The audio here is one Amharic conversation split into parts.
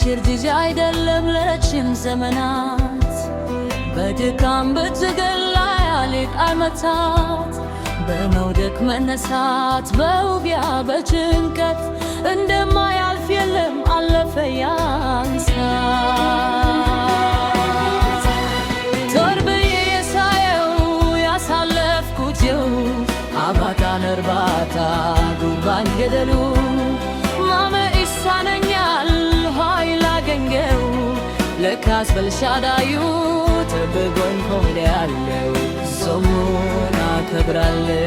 አጭር ጊዜ አይደለም ለረጅም ዘመናት በድካም በትግል ላይ ያለቅ ዓመታት በመውደቅ መነሳት በውጊያ በጭንቀት እንደማያልፍ የለም አለፈ ያን ሰዓት ዞር ብዬ ሳየው ያሳለፍኩት አባታን እርባታ ጉባን ገደሉ ማመን ይሳነኛል ኃይል አገኘው ለካስ ኤልሻዳዩ ተበጎኝ ሆነ ያለው ስሙን አከብራለሁ።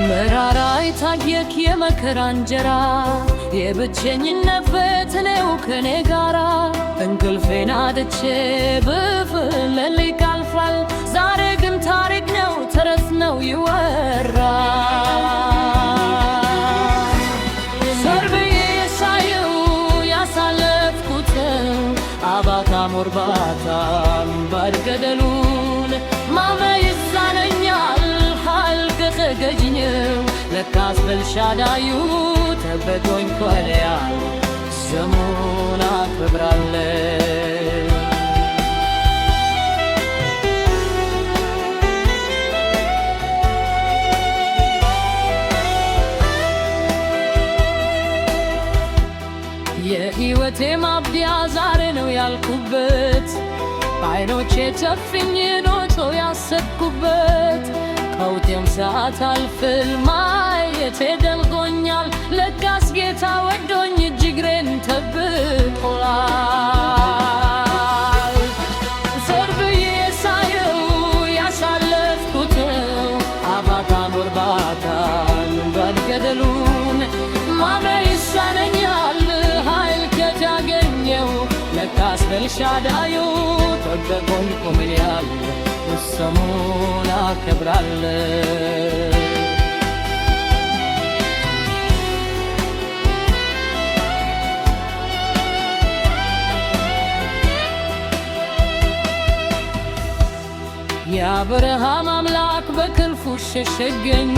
መራራ የታየክ የመከራ እንጀራ የብቸኝነት ፈተናው ከኔ ጋራ እንቅልፌን አጥቼ ብፍለልክ አልፏል ዛሬ ግን ታሪክ ነው ተረት ነው ይወራል። ዞር ብዬ ሳየው ያሳለፍኩት አባታም እርባታም ባድገደሉን ማመን ይሳነኛል ኃይል ከተገኘው ለካስ ኤልሻዳዩ ተበጎኝ ሆነ ያለው ስሙን አከብራለሁ። የሕይወቴ ማብቂያ ዛሬ ነው ያልኩበት በዓይኖቼ ጨፍኜ ኖቶ ያሰብኩበት ከውጤም ሰዓት አልፍል ማየቴ ደልጎኛል ለካስ ጌታ ወዶኝ እጅግሬን ጠብቆላል። ዞር ብዬ ሳየው ያሳለፍኩት አባታን እርባታን ባድገደሉን ማመን ይሳነኛል ኃይል ከታገኘው ለካስ ኤልሻዳዩ ተበጎኝ ሆነ ያለው ስሙን አከብራለሁ። የአብርሃም አምላክ በክንፉ ሸሸገኝ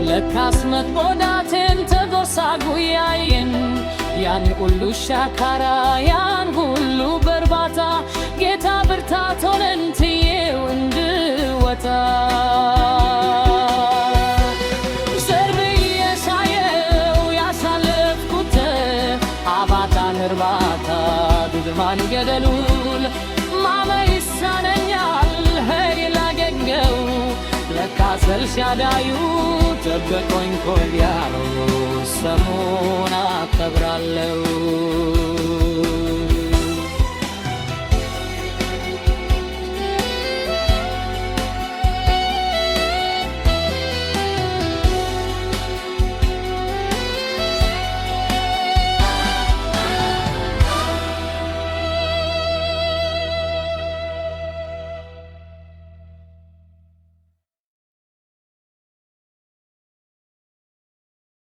ለካስ መጥቦዳቴን ተጎሳጉያየን ያን ሁሉ ሻካራ ያን ሁሉ በርባታ ጌታ ብርታት ሆነን ትዬው እንድወጣ ዞር ብዬ ሳየው ያሳለፍኩት አባታን እርባታ ዱድማን ገደሉን ማመን ይሳነኛል ኃይል አገኘው ለካስ ኤልሻዳዩ ተበጎኝ ሆነ ያለው ስሙን አከብራለሁ።